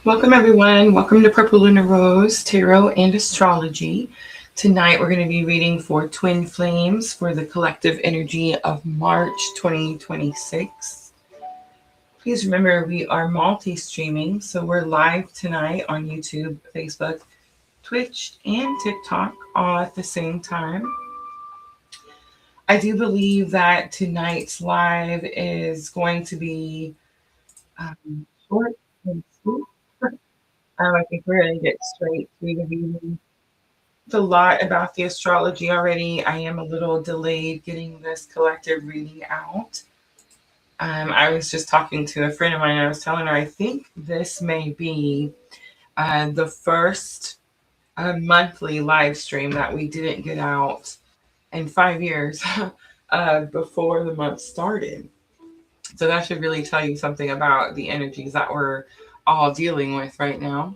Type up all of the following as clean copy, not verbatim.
Welcome, everyone. Welcome to Purple Lunar Rose Tarot and Astrology. Tonight, we're going to be reading for Twin Flames for the collective energy of March 2026. Please remember we are multi streaming, so we're live tonight on YouTube, Facebook, Twitch, and TikTok all at the same time. I do believe that tonight's live is going to be short and sweet. I think we're going to get straight to the reading. It's a lot about the astrology already. I am a little delayed getting this collective reading out. I was just talking to a friend of mine. I was telling her I think this may be the first monthly live stream that we didn't get out in 5 years before the month started. So that should really tell you something about the energies that we're all dealing with right now.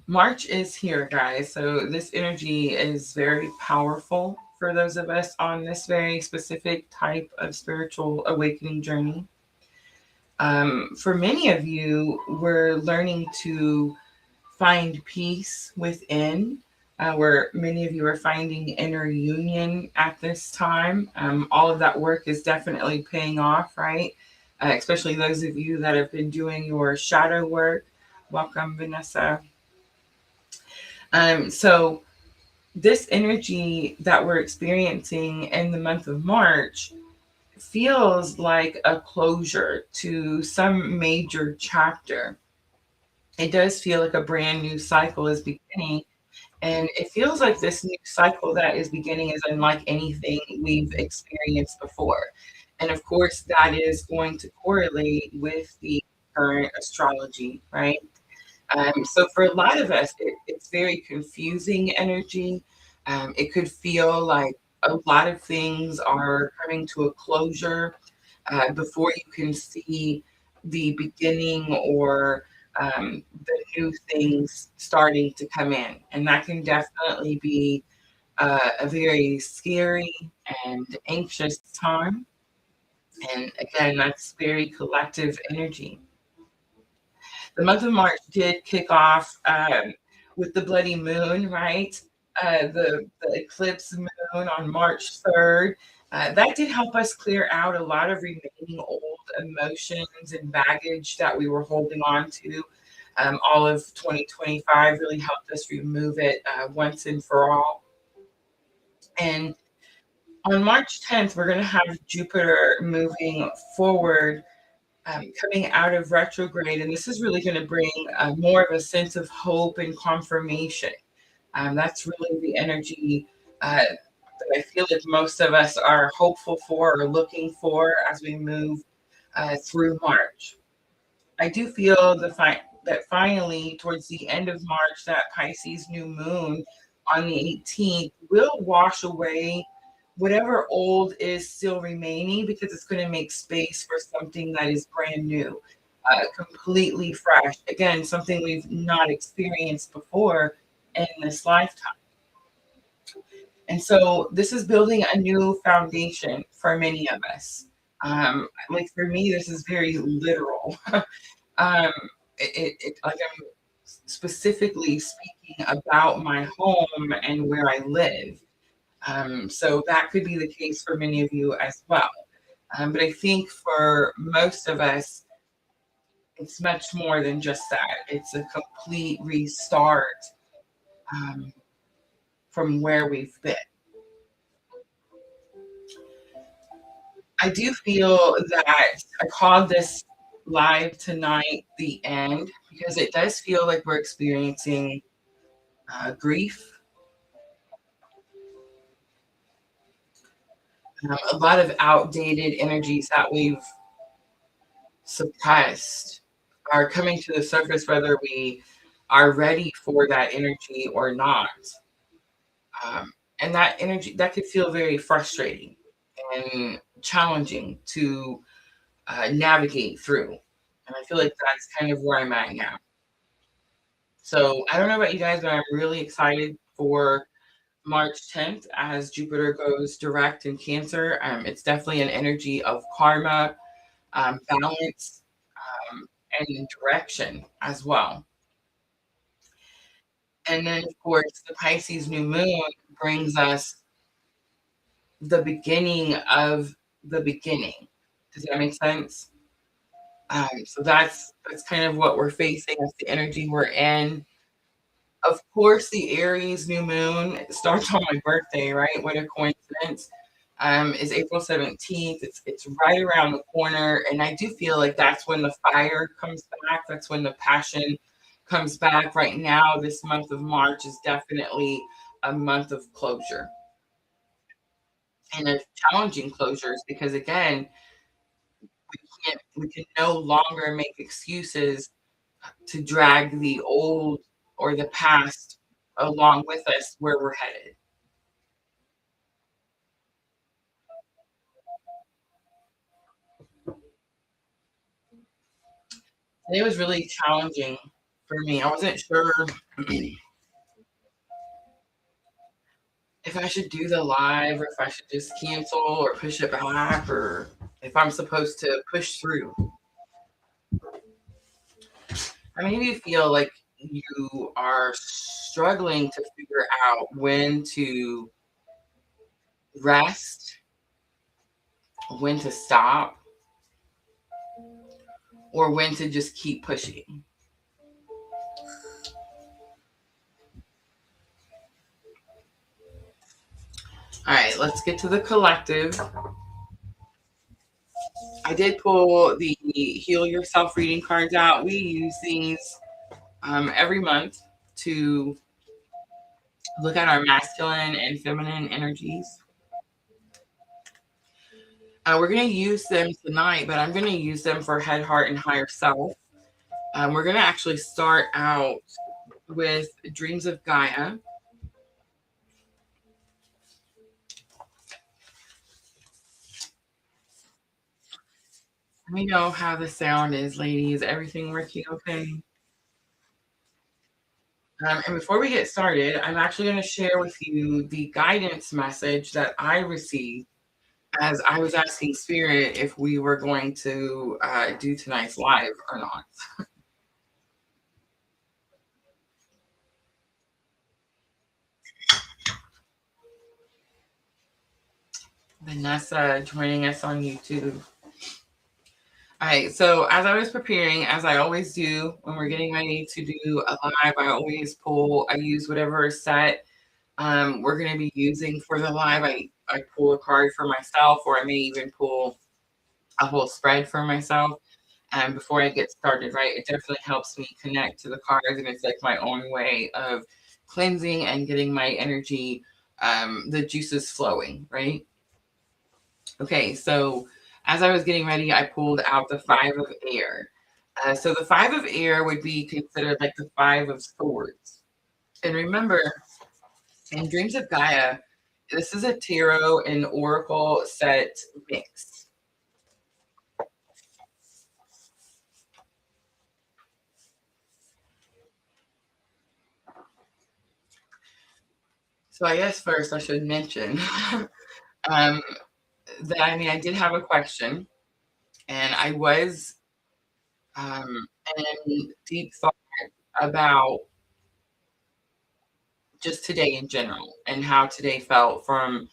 March is here, guys. So this energy is very powerful for those of us on this very specific type of spiritual awakening journey. For many of you, we're learning to find peace within, where many of you are finding inner union at this time. All of that work is definitely paying off, right? Especially those of you that have been doing your shadow work. Welcome, Vanessa. So this energy that we're experiencing in the month of March feels like a closure to some major chapter. It does feel like a brand new cycle is beginning. And it feels like this new cycle that is beginning is unlike anything we've experienced before. And of course, that is going to correlate with the current astrology, right? So for a lot of us, it's very confusing energy. It could feel like a lot of things are coming to a closure before you can see the beginning or the new things starting to come in. And that can definitely be a very scary and anxious time. And again, that's very collective energy. The month of March did kick off with the bloody moon, right? The eclipse moon on March 3rd. That did help us clear out a lot of remaining old emotions and baggage that we were holding on to. All of 2025 really helped us remove it once and for all. And on March 10th, we're going to have Jupiter moving forward, coming out of retrograde. And this is really going to bring more of a sense of hope and confirmation. That's really the energy that I feel like most of us are hopeful for or looking for as we move through March. I do feel that finally, towards the end of March, that Pisces New Moon on the 18th will wash away whatever old is still remaining because it's going to make space for something that is brand new, completely fresh. Again, something we've not experienced before in this lifetime. And so this is building a new foundation for many of us. Like for me, this is very literal. um, like I'm specifically speaking about my home and where I live. So that could be the case for many of you as well. But I think for most of us, it's much more than just that. It's a complete restart um, from where we've been. I do feel that I called this live tonight the end because it does feel like we're experiencing grief, a lot of outdated energies that we've suppressed are coming to the surface, whether we are ready for that energy or not. And that energy that could feel very frustrating and challenging to navigate through. And I feel like that's kind of where I'm at now. So I don't know about you guys, but I'm really excited for March 10th as Jupiter goes direct in Cancer. It's definitely an energy of karma, balance. and direction as well. And then, of course, the Pisces new moon brings us the beginning of the beginning. Does that make sense? So that's kind of what we're facing. That's the energy we're in. Of course, the Aries new moon starts on my birthday, right? What a coincidence. Is April 17th. It's right around the corner. And I do feel like that's when the fire comes back. That's when the passion comes back. Right now, this month of March is definitely a month of closure and of challenging closures because again, we can no longer make excuses to drag the old or the past along with us where we're headed. And it was really challenging for me. I wasn't sure if I should do the live or if I should just cancel or push it back or if I'm supposed to push through. I mean, you feel like you are struggling to figure out when to rest, when to stop, or when to just keep pushing. All right, let's get to the collective. I did pull the Heal Yourself reading cards out. We use these every month to look at our masculine and feminine energies. We're going to use them tonight, but I'm going to use them for head, heart, and higher self. We're going to actually start out with Dreams of Gaia. Let me know how the sound is, ladies. Everything working okay? And before we get started, I'm actually going to share with you the guidance message that I received as I was asking Spirit if we were going to do tonight's live or not. Vanessa joining us on YouTube. All right, so as I was preparing, as I always do when we're getting ready to do a live, I use whatever set we're going to be using for the live. I pull a card for myself, or I may even pull a whole spread for myself. And before I get started, right, it definitely helps me connect to the cards, and it's like my own way of cleansing and getting my energy, the juices flowing, right? Okay, so as I was getting ready, I pulled out the Five of Air. So the Five of Air would be considered like the Five of Swords. And remember, in Dreams of Gaia, this is a tarot and oracle set mix. So I guess first I should mention um, that I mean I did have a question, and I was in deep thought about just today in general and how today felt from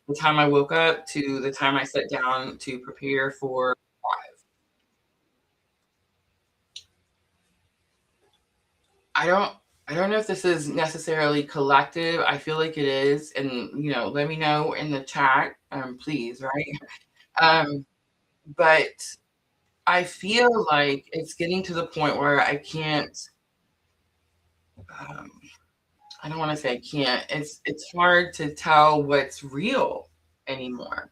the time I woke up to the time I sat down to prepare for live. I don't I don't know if this is necessarily collective. I feel like it is, and let me know in the chat, please, right? Um, but I feel like it's getting to the point where I can't. Um, I don't want to say I can't. It's hard to tell what's real anymore.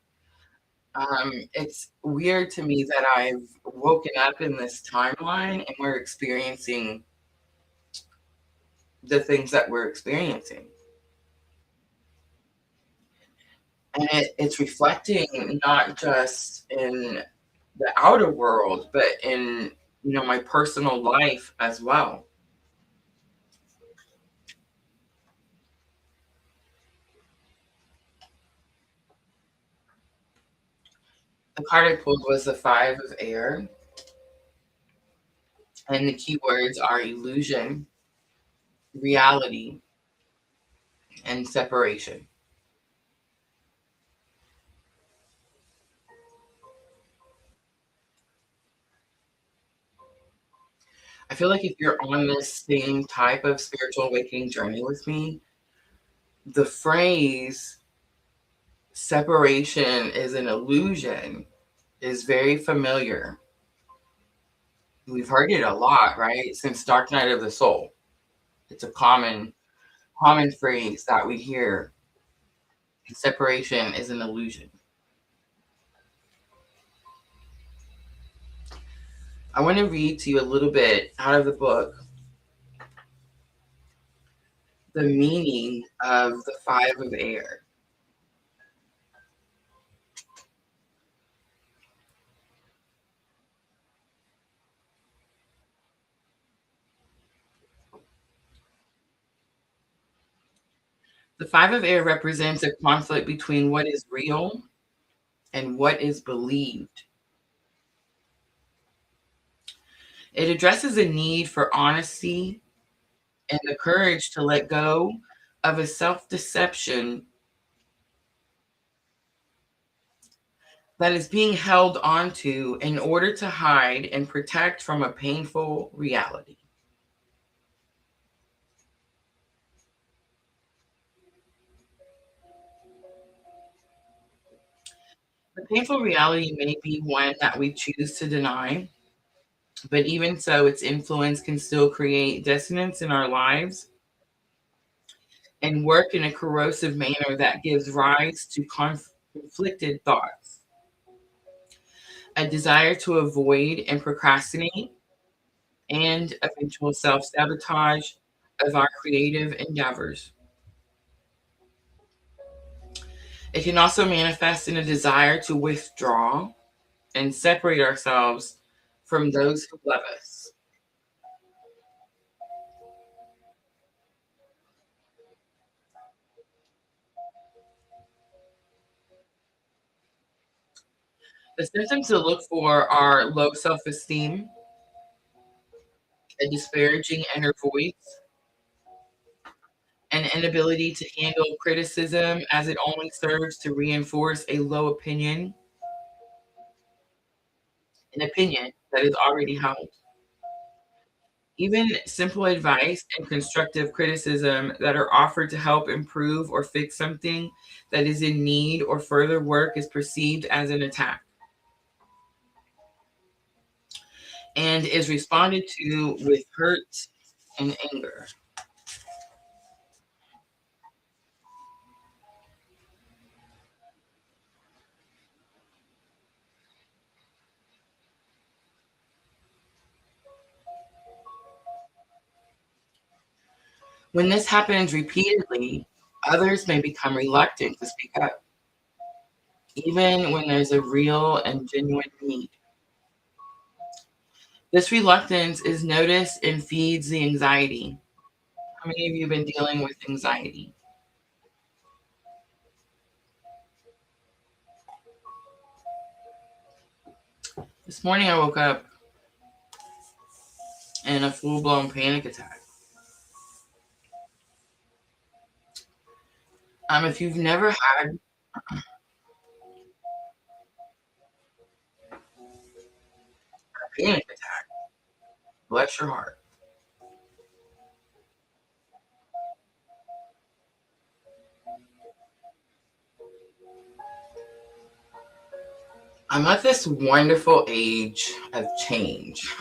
It's weird to me that I've woken up in this timeline and we're experiencing the things that we're experiencing. And it's reflecting not just in the outer world, but in my personal life as well. The card I pulled was the Five of Air. And the keywords are illusion, reality, and separation. I feel like if you're on this same type of spiritual awakening journey with me, the phrase separation is an illusion is very familiar. We've heard it a lot, right? Since Dark Night of the Soul. It's a common phrase that we hear. Separation is an illusion. I want to read to you a little bit out of the book the meaning of the five of air. The five of air represents a conflict between what is real and what is believed. It addresses a need for honesty and the courage to let go of a self deception that is being held onto in order to hide and protect from a painful reality. The painful reality may be one that we choose to deny, but even so, its influence can still create dissonance in our lives and work in a corrosive manner that gives rise to conflicted thoughts, a desire to avoid and procrastinate, and eventual self sabotage of our creative endeavors. It can also manifest in a desire to withdraw and separate ourselves from those who love us. The symptoms to look for are low self esteem, a disparaging inner voice, an inability to handle criticism as it only serves to reinforce a low opinion, an opinion that is already held. Even simple advice and constructive criticism that are offered to help improve or fix something that is in need or further work is perceived as an attack and is responded to with hurt and anger. When this happens repeatedly, others may become reluctant to speak up, even when there's a real and genuine need. This reluctance is noticed and feeds the anxiety. How many of you have been dealing with anxiety? This morning I woke up in a full blown panic attack. If you've never had a panic attack, bless your heart. I'm at this wonderful age of change.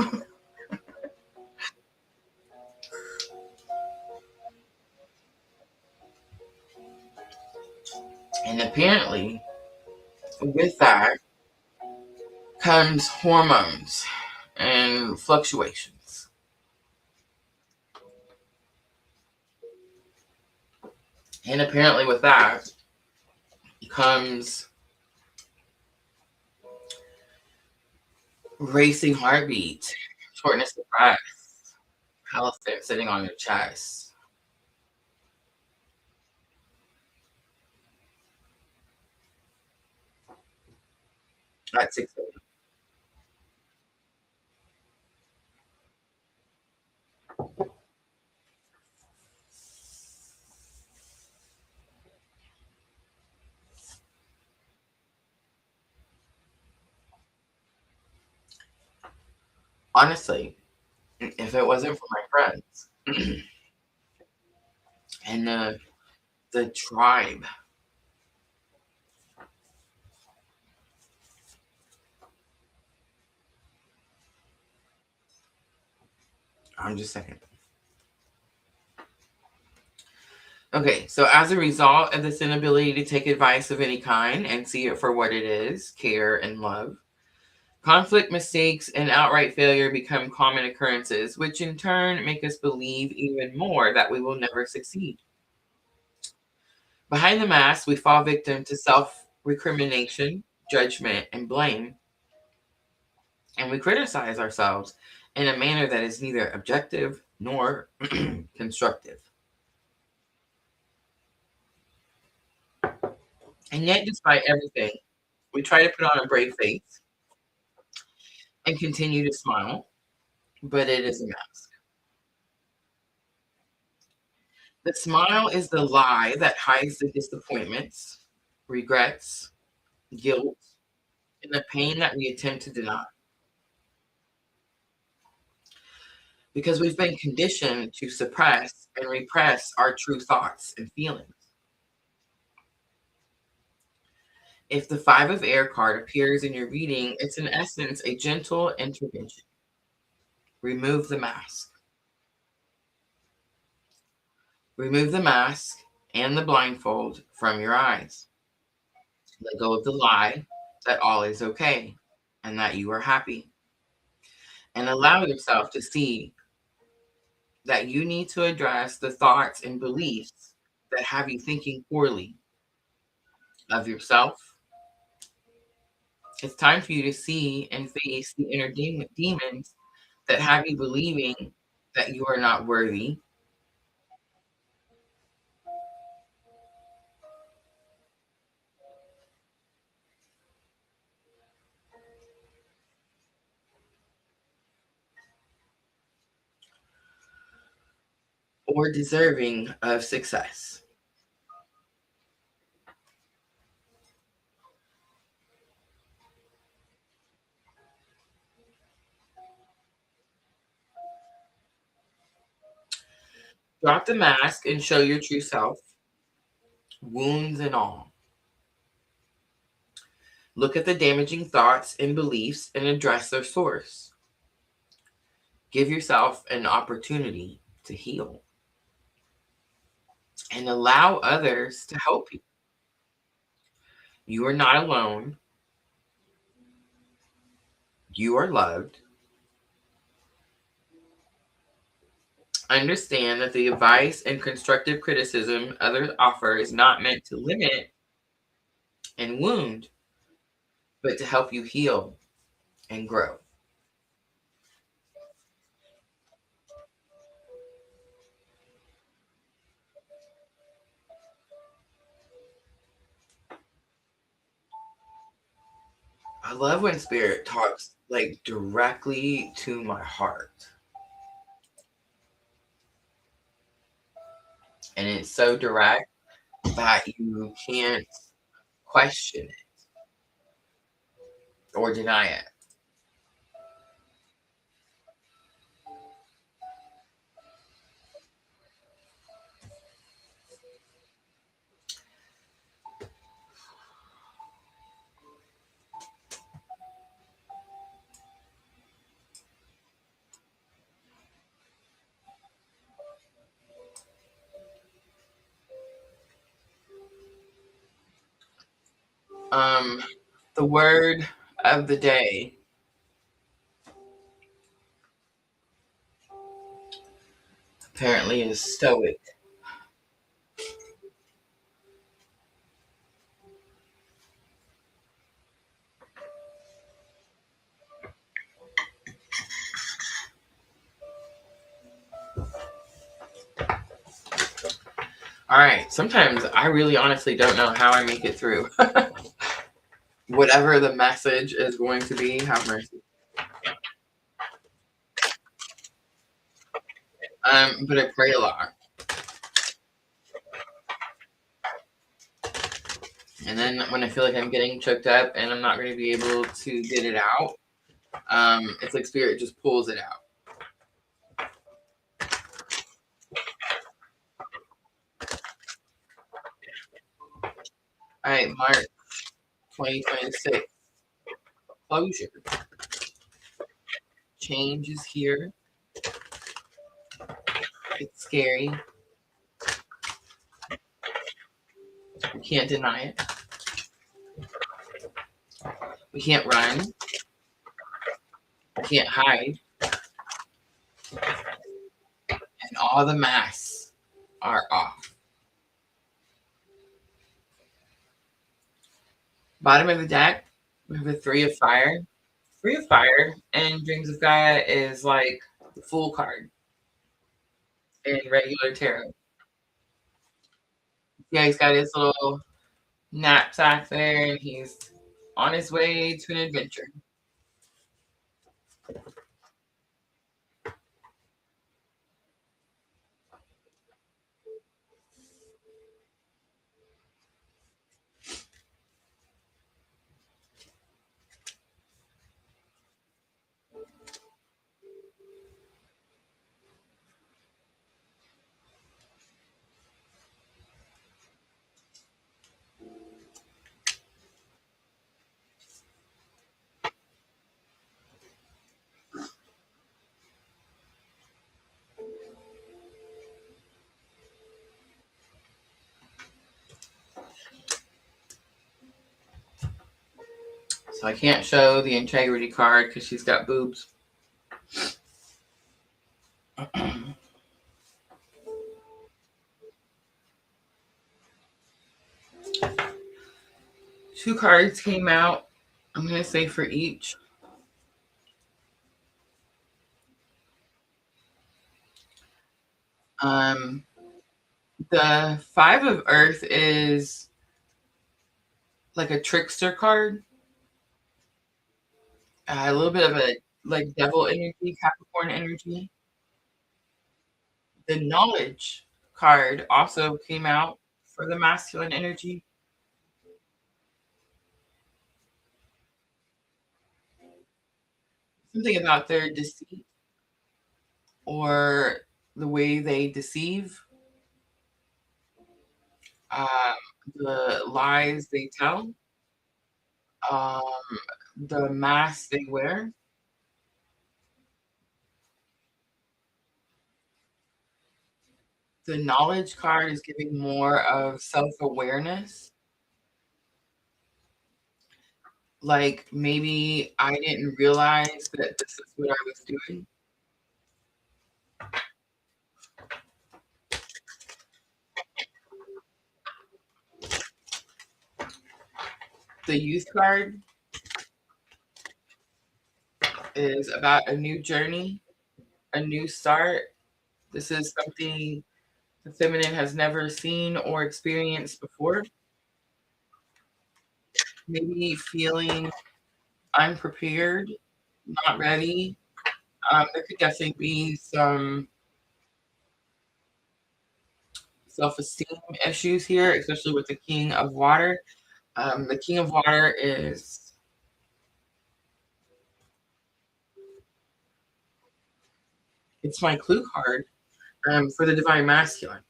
And apparently, with that comes hormones and fluctuations. And apparently, with that comes racing heartbeat, shortness of breath, elephant sitting on your chest. At 6 a.m. Honestly, if it wasn't for my friends and the tribe, I'm just saying. Okay, so as a result of this inability to take advice of any kind and see it for what it is, care and love, conflict, mistakes, and outright failure become common occurrences, which in turn make us believe even more that we will never succeed. Behind the mask, we fall victim to self recrimination, judgment, and blame, and we criticize ourselves in a manner that is neither objective nor constructive. And yet, despite everything, we try to put on a brave face and continue to smile, but it is a mask. The smile is the lie that hides the disappointments, regrets, guilt, and the pain that we attempt to deny. Because we've been conditioned to suppress and repress our true thoughts and feelings. If the Five of Air card appears in your reading, it's in essence a gentle intervention. Remove the mask. Remove the mask and the blindfold from your eyes. Let go of the lie that all is okay and that you are happy. And allow yourself to see that you need to address the thoughts and beliefs that have you thinking poorly of yourself. It's time for you to see and face the inner demons that have you believing that you are not worthy, or deserving of success. Drop the mask and show your true self, wounds and all. Look at the damaging thoughts and beliefs and address their source. Give yourself an opportunity to heal and allow others to help you. You are not alone. You are loved. Understand that the advice and constructive criticism others offer is not meant to limit and wound, but to help you heal and grow. I love when spirit talks like directly to my heart. And it's so direct that you can't question it or deny it. Um, the word of the day apparently is stoic. All right. Sometimes I really honestly don't know how I make it through. Whatever the message is going to be, have mercy. But I pray a lot. And then when I feel like I'm getting choked up and I'm not going to be able to get it out, It's like spirit just pulls it out. All right, March 2026. Closure. Change is here. It's scary. We can't deny it. We can't run. We can't hide. And all the masks are off. Bottom of the deck, we have a three of fire. Three of fire and Dreams of Gaia is like the Fool card in regular tarot. Yeah, he's got his little knapsack there and he's on his way to an adventure. So I can't show the integrity card because she's got boobs. Two cards came out. I'm going to say for each. Um, the Five of Earth is like a trickster card. A little bit of a like devil energy, Capricorn energy. The Knowledge card also came out for the masculine energy. Something about their deceit or the way they deceive, um, the lies they tell, um, the mask they wear. The Knowledge card is giving more of self awareness. Like maybe I didn't realize that this is what I was doing. The Youth card is about a new journey, a new start. This is something the feminine has never seen or experienced before. Maybe feeling unprepared, not ready. There could definitely be some self esteem issues here, especially with the King of Water. The King of Water is, it's my clue card for the Divine Masculine,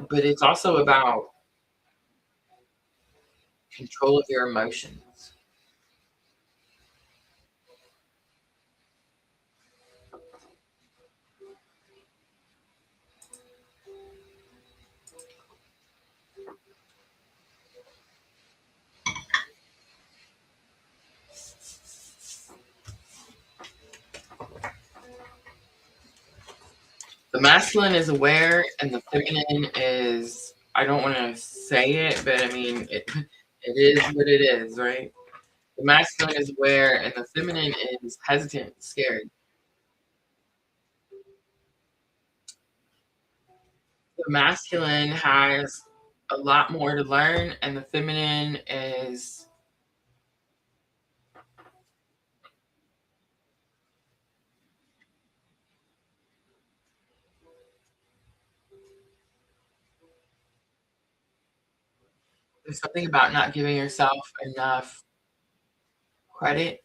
but it's also about control of your emotions. The masculine is aware, and the feminine is, I don't want to say it, but I mean, it is what it is, right? The masculine is aware, and the feminine is hesitant, scared. The masculine has a lot more to learn, and the feminine is, there's something about not giving yourself enough credit.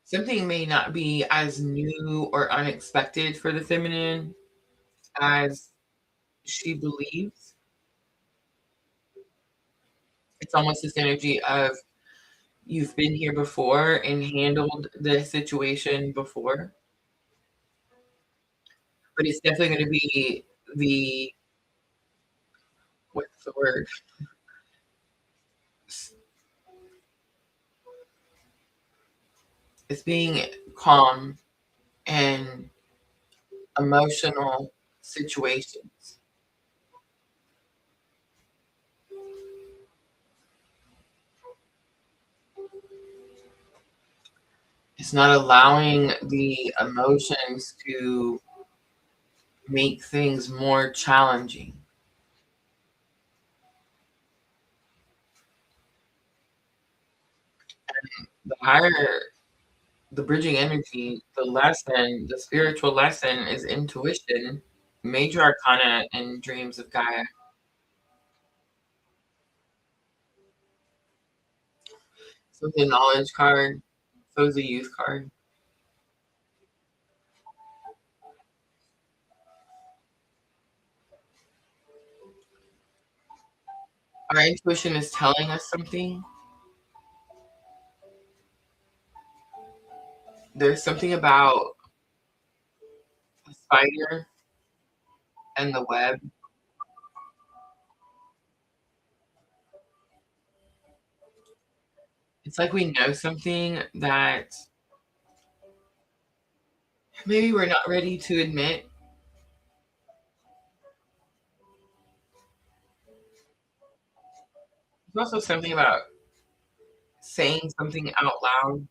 Something may not be as new or unexpected for the feminine as she believes. It's almost this energy of you've been here before and handled the situation before, but it's definitely going to be the what's the word? It's being calm and emotional situations. It's not allowing the emotions to make things more challenging. The higher, the bridging energy, the lesson, the spiritual lesson is intuition, major arcana, and dreams of Gaia. So the knowledge card, so is the youth card. Our intuition is telling us something. There's something about the spider and the web. It's like we know something that maybe we're not ready to admit. There's also something about saying something out loud.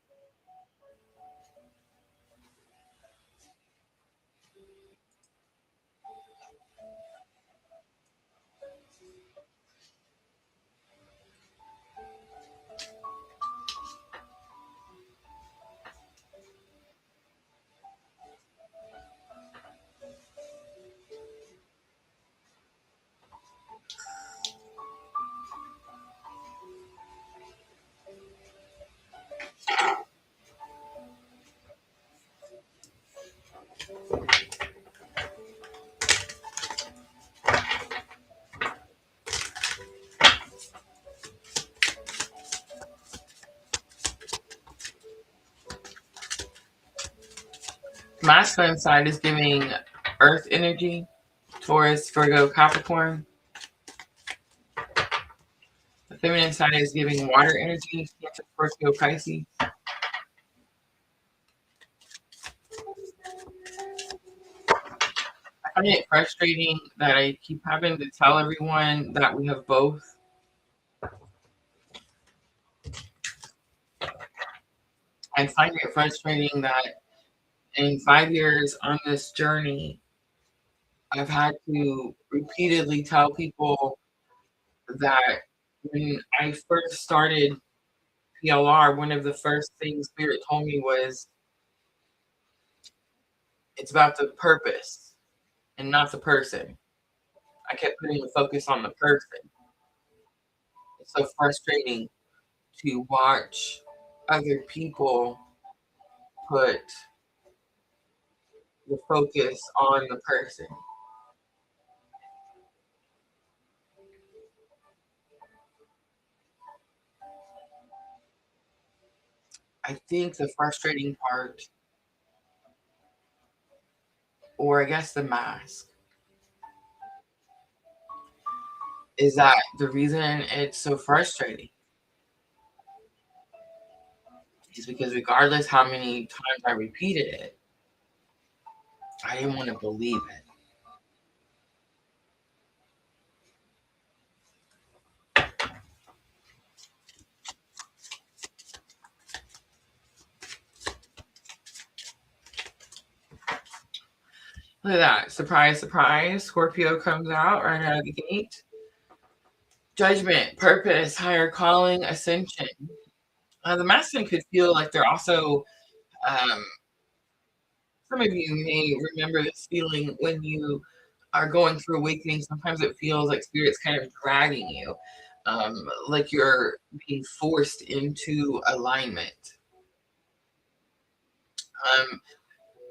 Masculine side is giving earth energy, Taurus, Virgo, Capricorn. The feminine side is giving water energy, Cancer, Scorpio, Pisces. I find it frustrating that I keep having to tell everyone that we have both. I find it frustrating that in 5 years on this journey, I've had to repeatedly tell people that when I first started PLR, one of the first things Spirit told me was it's about the purpose and not the person. I kept putting the focus on the person. It's so frustrating to watch other people put the focus on the person. I think the frustrating part, or I guess the mask, is that the reason it's so frustrating is because regardless how many times I repeated it, I didn't want to believe it. Look at that. Surprise, surprise. Scorpio comes out right out of the gate. Judgment, purpose, higher calling, ascension. The masculine could feel like they're also, um, some of you may remember this feeling when you are going through awakening, sometimes it feels like spirit's kind of dragging you, like you're being forced into alignment. Um,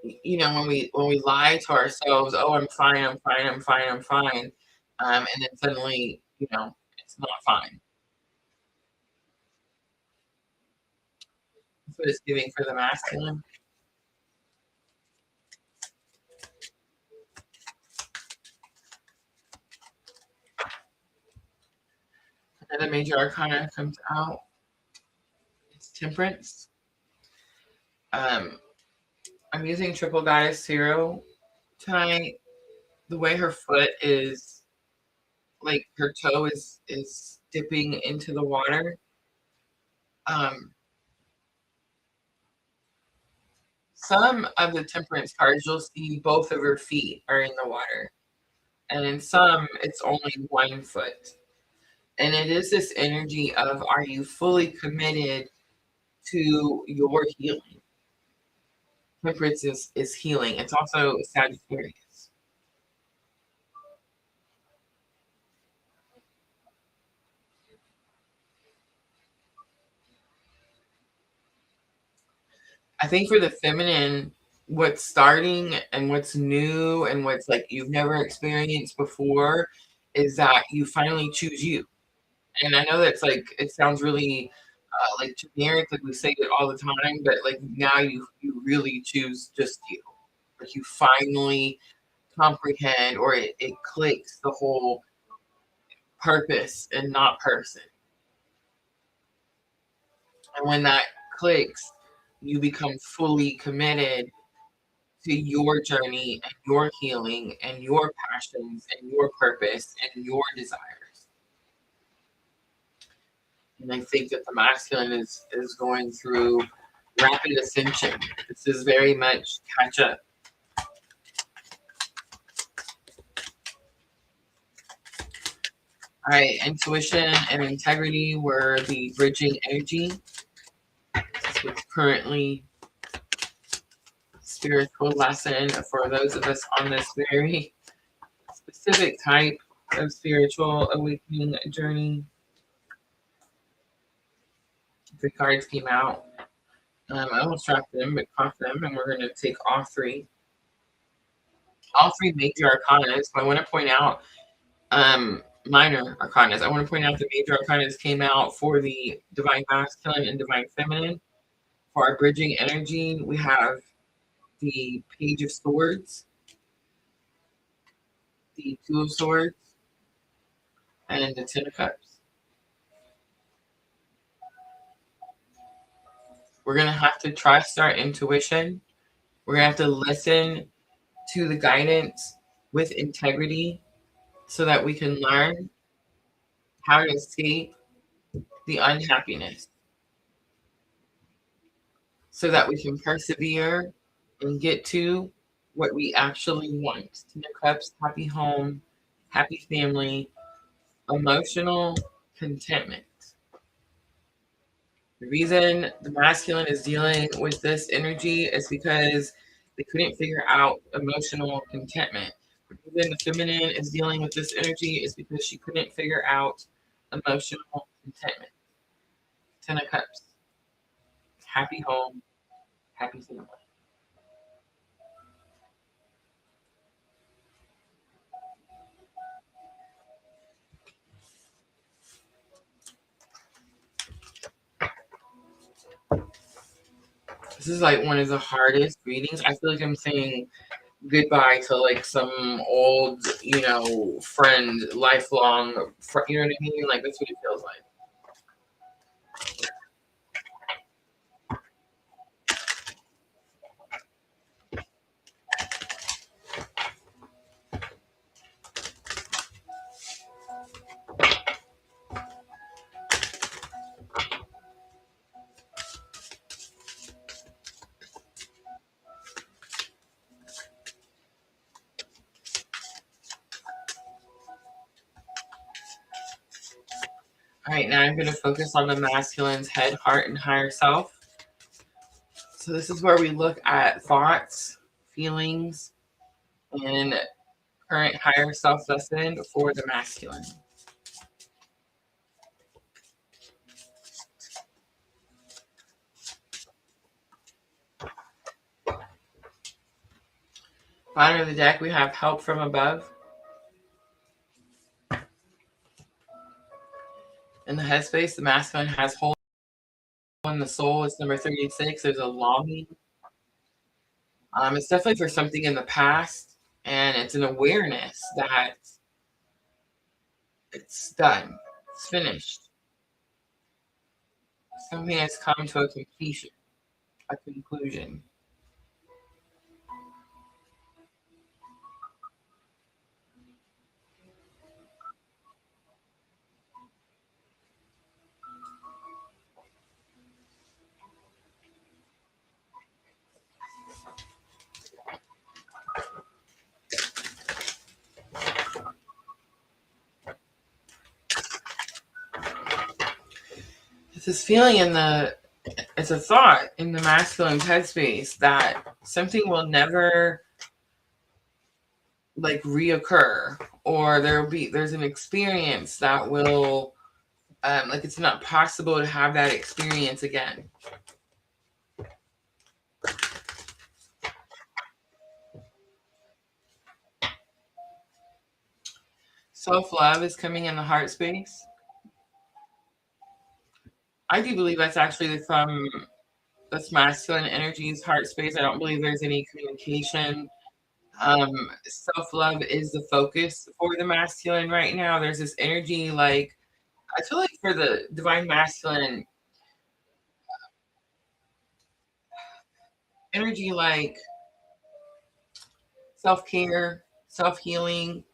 when we lie to ourselves, oh, I'm fine, I'm fine, I'm fine, I'm fine, and then suddenly, it's not fine. That's what it's giving for the masculine. Another major arcana comes out. It's temperance. Um, I'm using triple goddess zero tonight. The way her foot is, like her toe is dipping into the water. Um, some of the temperance cards you'll see both of her feet are in the water, and in some it's only one foot. And it is this energy of, are you fully committed to your healing? Temperance is healing. It's also Sagittarius. I think for the feminine, what's starting and what's new and what's like you've never experienced before is that you finally choose you. And I know that's like, it sounds really like generic, like we say it all the time, but like now you really choose just you. Like you finally comprehend, or it clicks, the whole purpose and not person. And when that clicks, you become fully committed to your journey and your healing and your passions and your purpose and your desires. And I think that the masculine is going through rapid ascension. This is very much catch up. All right, intuition and integrity were the bridging energy. This is what's currently spiritual lesson for those of us on this very specific type of spiritual awakening journey. The cards came out. I almost dropped them, but caught them, and we're going to take all three major arcanas. I want to point out minor arcanas. I want to point out the major arcanas came out for the divine masculine and divine feminine. For our bridging energy, we have the Page of Swords, the Two of Swords, and the Ten of Cups. We're going to have to trust our intuition. We're going to have to listen to the guidance with integrity so that we can learn how to escape the unhappiness, so that we can persevere and get to what we actually want. Ten of Cups, happy home, happy family, emotional contentment. The reason the masculine is dealing with this energy is because they couldn't figure out emotional contentment. The reason the feminine is dealing with this energy is because she couldn't figure out emotional contentment. Ten of Cups, happy home, happy family. This is like one of the hardest readings. I feel like I'm saying goodbye to like some old, friend, lifelong, you know what I mean? Like that's what it feels like. All right, now I'm going to focus on the masculine's head, heart, and higher self. So this is where we look at thoughts, feelings, and Current higher self lesson for the masculine. Bottom of the deck, we have help from above. In the headspace, the masculine has hold on the soul. It's number 36. There's a longing. It's definitely for something in the past, and it's an awareness that it's done. It's finished. Something has come to a completion, a conclusion. It's this feeling it's a thought in the masculine headspace that something will never like reoccur, or there's an experience that will like it's not possible to have that experience again. Self-love is coming in the heart space. I do believe that's actually from this masculine energy's heart space. I don't believe there's any communication. Self-love is the focus for the masculine right now. There's this energy like I feel like for the divine masculine energy like self-care, self-healing.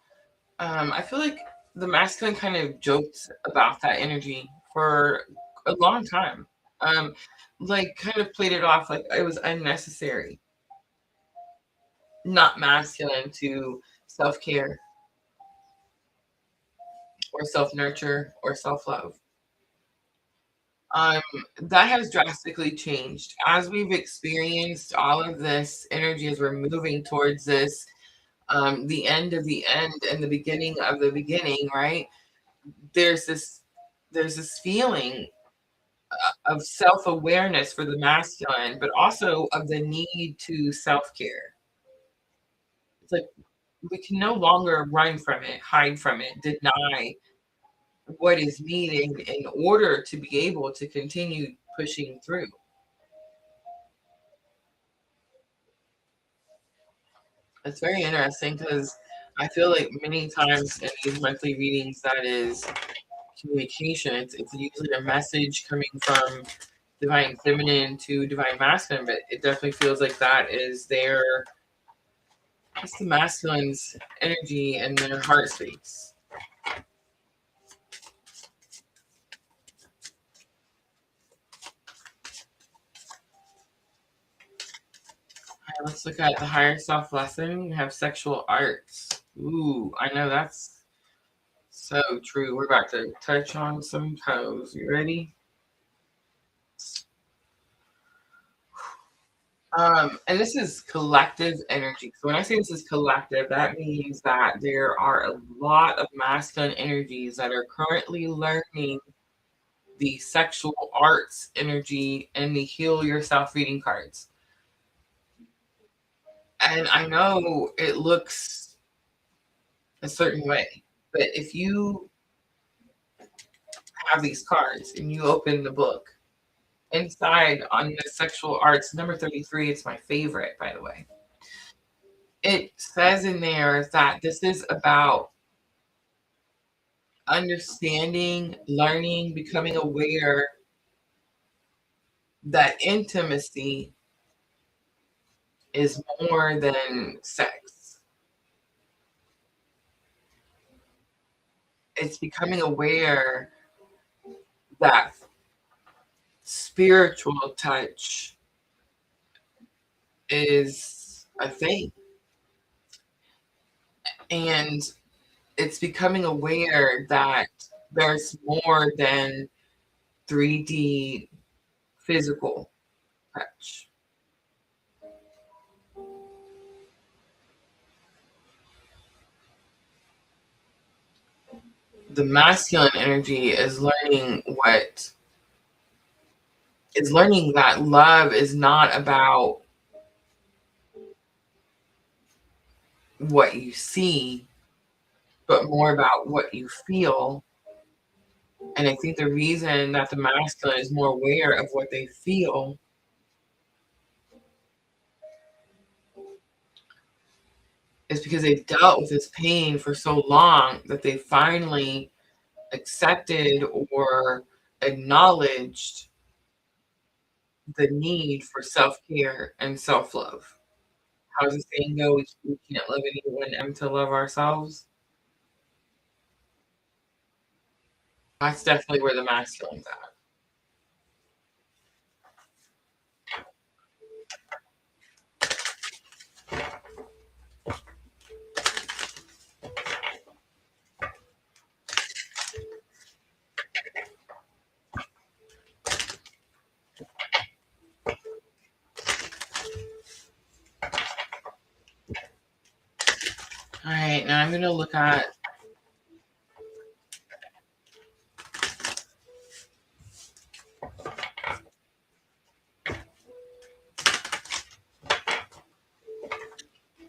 I feel like the masculine kind of joked about that energy for a long time. Um, like kind of played it off like it was unnecessary, not masculine to self-care or self-nurture or self-love. Um, that has drastically changed as we've experienced all of this energy as we're moving towards this the end of the end and the beginning of the beginning, right? There's this there's this feeling of self-awareness for the masculine, but also of the need to self-care. It's like we can no longer run from it, hide from it, deny what is needed in order to be able to continue pushing through. It's very interesting because I feel like many times in these monthly readings that is communication. It's usually a message coming from divine feminine to divine masculine, but it definitely feels like that is their it's the masculine's energy and their heart space. All right, let's look at the higher self lesson. We have sexual arts. Ooh, I know that's so true. We're about to touch on some toes. You ready? And this is collective energy. So when I say this is collective, that means that there are a lot of masculine energies that are currently learning the sexual arts energy and the heal yourself reading cards. And I know it looks a certain way, but if you have these cards and you open the book, inside on the sexual arts, number 33, it's my favorite, by the way. It says in there that this is about understanding, learning, becoming aware that intimacy is more than sex. It's becoming aware that spiritual touch is a thing. And it's becoming aware that there's more than 3D physical touch. The masculine energy is learning that love is not about what you see, but more about what you feel. And I think the reason that the masculine is more aware of what they feel is because they've dealt with this pain for so long that they finally accepted or acknowledged the need for self-care and self-love. How's the saying go? We can't love anyone and to love ourselves. That's definitely where the masculine's at. All right, now I'm going to look at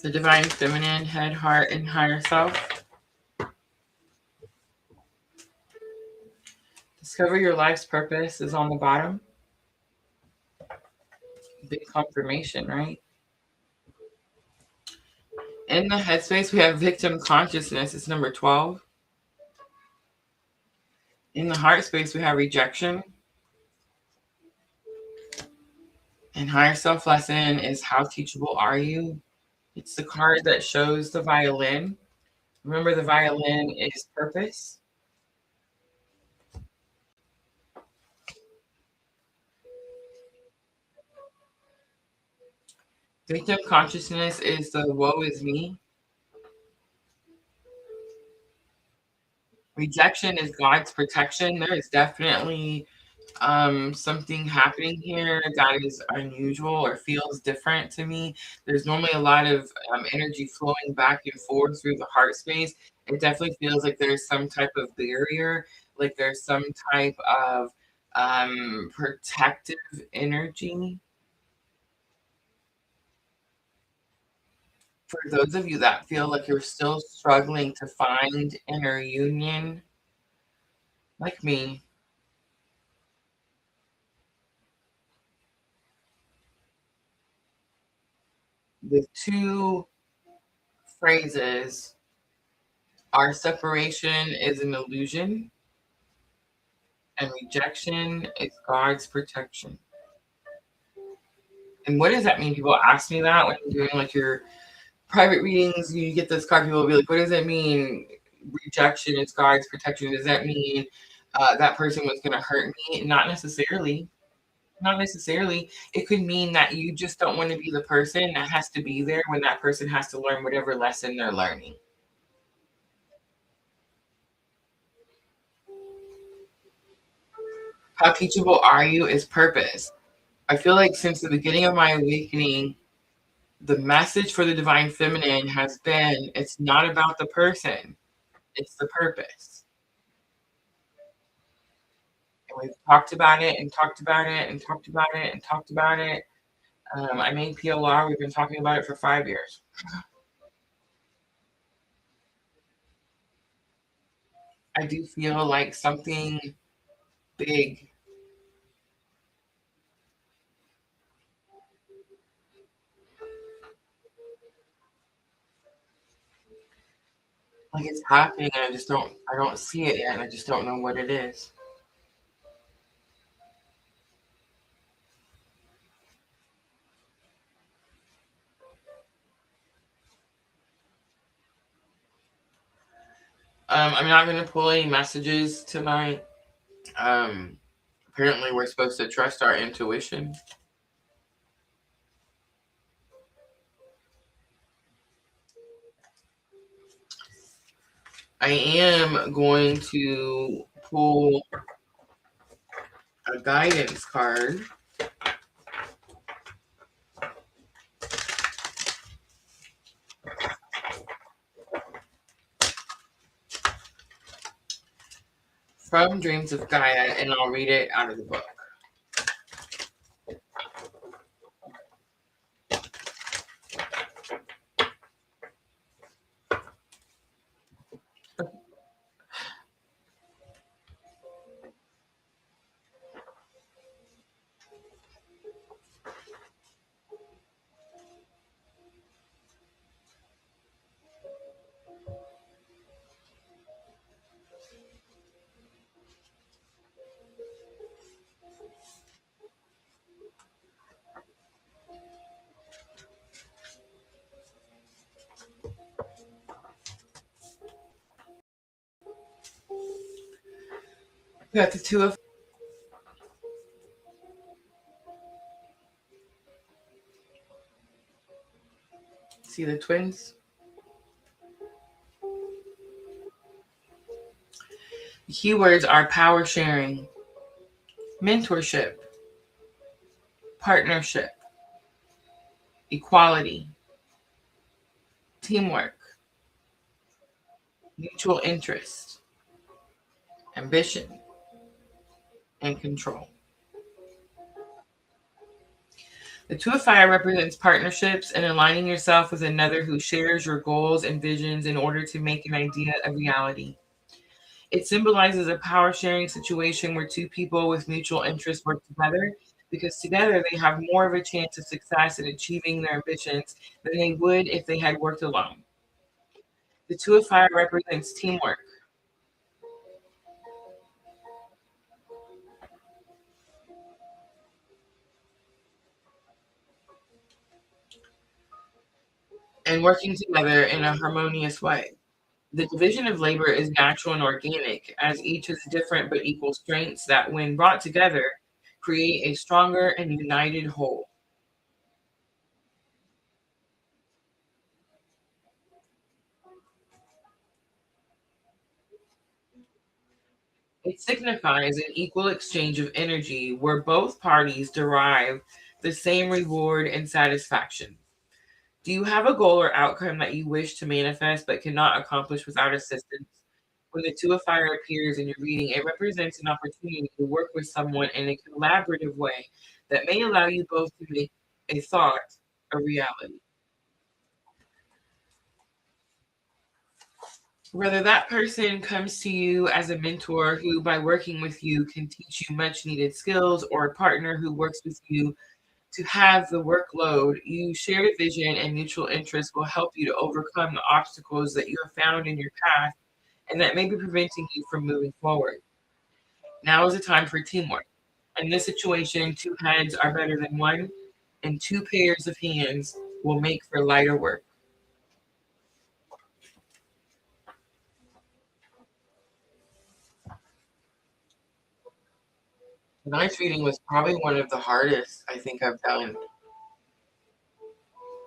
the divine feminine, head, heart, and higher self. Discover your life's purpose is on the bottom. Big confirmation, right? In the headspace, we have victim consciousness. It's number 12. In the heart space, we have rejection. And higher self lesson is how teachable are you? It's the card that shows the violin. Remember, the violin is purpose. Victim consciousness is the woe is me. Rejection is God's protection. There is definitely something happening here that is unusual or feels different to me. There's normally a lot of energy flowing back and forth through the heart space. It definitely feels like there's some type of barrier, like there's some type of protective energy. For those of you that feel like you're still struggling to find inner union, like me, the two phrases, our separation is an illusion and rejection is God's protection. And what does that mean? People ask me that when you're doing like your private readings, you get this card, people will be like, what does that mean? Rejection is God's protection. Does that mean that person was going to hurt me? Not necessarily. Not necessarily. It could mean that you just don't want to be the person that has to be there when that person has to learn whatever lesson they're learning. How teachable are you is purpose. I feel like since the beginning of my awakening, the message for the divine feminine has been it's not about the person, it's the purpose. And we've talked about it and talked about it and talked about it and talked about it. I made PLR, we've been talking about it for 5 years. I do feel like something big, like it's happening, and I don't see it yet, and I just don't know what it is. I'm not going to pull any messages tonight. Um, Apparently, we're supposed to trust our intuition. I am going to pull a guidance card. from Dreams of Gaia, and I'll read it out of the book. We got the Two of. See the twins? The keywords are power sharing, mentorship, partnership, equality, teamwork, mutual interest, ambition, and control. The Two of Fire represents partnerships and aligning yourself with another who shares your goals and visions in order to make an idea a reality. It symbolizes a power sharing situation where two people with mutual interests work together because together they have more of a chance of success in achieving their ambitions than they would if they had worked alone. The Two of Fire represents teamwork and working together in a harmonious way. The division of labor is natural and organic, as each has different but equal strengths that, when brought together, create a stronger and united whole. It signifies an equal exchange of energy where both parties derive the same reward and satisfaction. Do you have a goal or outcome that you wish to manifest but cannot accomplish without assistance? When the Two of Fire appears in your reading, it represents an opportunity to work with someone in a collaborative way that may allow you both to make a thought a reality. Whether that person comes to you as a mentor who, by working with you, can teach you much needed skills, or a partner who works with you to have the workload, you shared a vision and mutual interest will help you to overcome the obstacles that you have found in your path and that may be preventing you from moving forward. Now is the time for teamwork. In this situation, two heads are better than one, and two pairs of hands will make for lighter work. Tonight's reading was probably one of the hardest I think I've done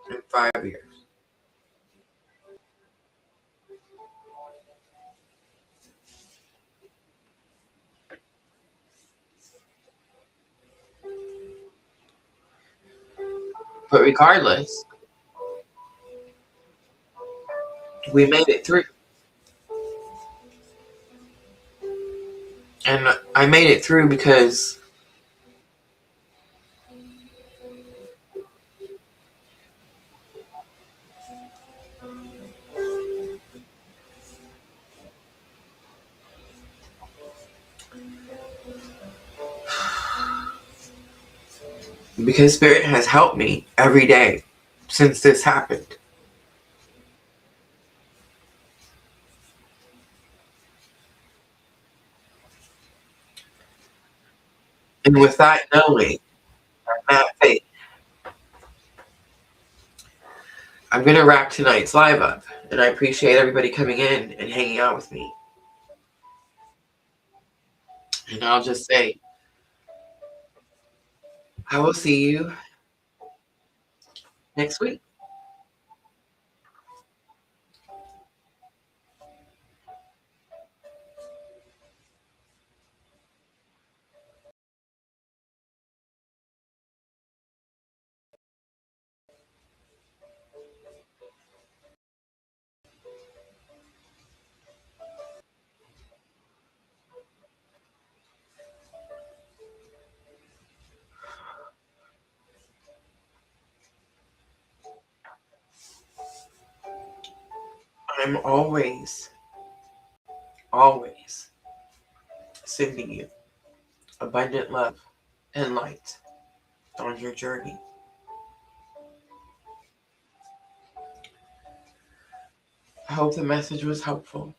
in 5 years. But regardless, we made it through. And I made it through because Spirit has helped me every day since this happened. And with that knowing, that faith, I'm going to wrap tonight's live up. And I appreciate everybody coming in and hanging out with me. And I'll just say, I will see you next week. I'm always sending you abundant love and light on your journey. I hope the message was helpful.